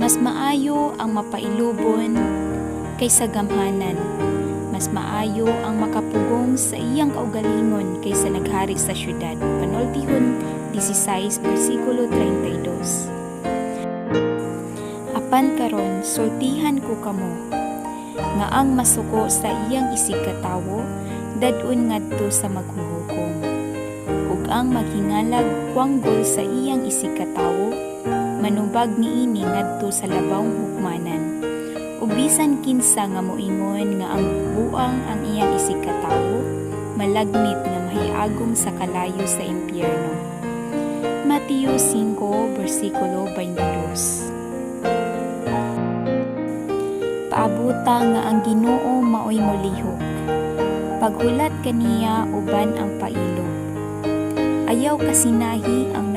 Mas maayo ang mapailubon kaysa gamhanan. Mas maayo ang makapugong sa iyang kaugalingon kaysa naghari sa syudad. Panultihon 16 versikulo 32. Apan karon sultihan ko kamo nga ang masuko sa iyang isig katawo dadun ngadto sa maghuhukom, ug ang maghingalag kuanggol sa iyang isig katawo manubag niini ngadto sa labawng hukmanan. Ug bisan kinsa nga moingon nga ang buang ang iyang isig katawo malagmit nga mahiagom sa kalayo sa impyerno. Mateo 5 versikulo 22. Paabuta nga ang Ginoo maoy molihok, paghulat kaniya uban ang pailog. Ayaw kasinahi ang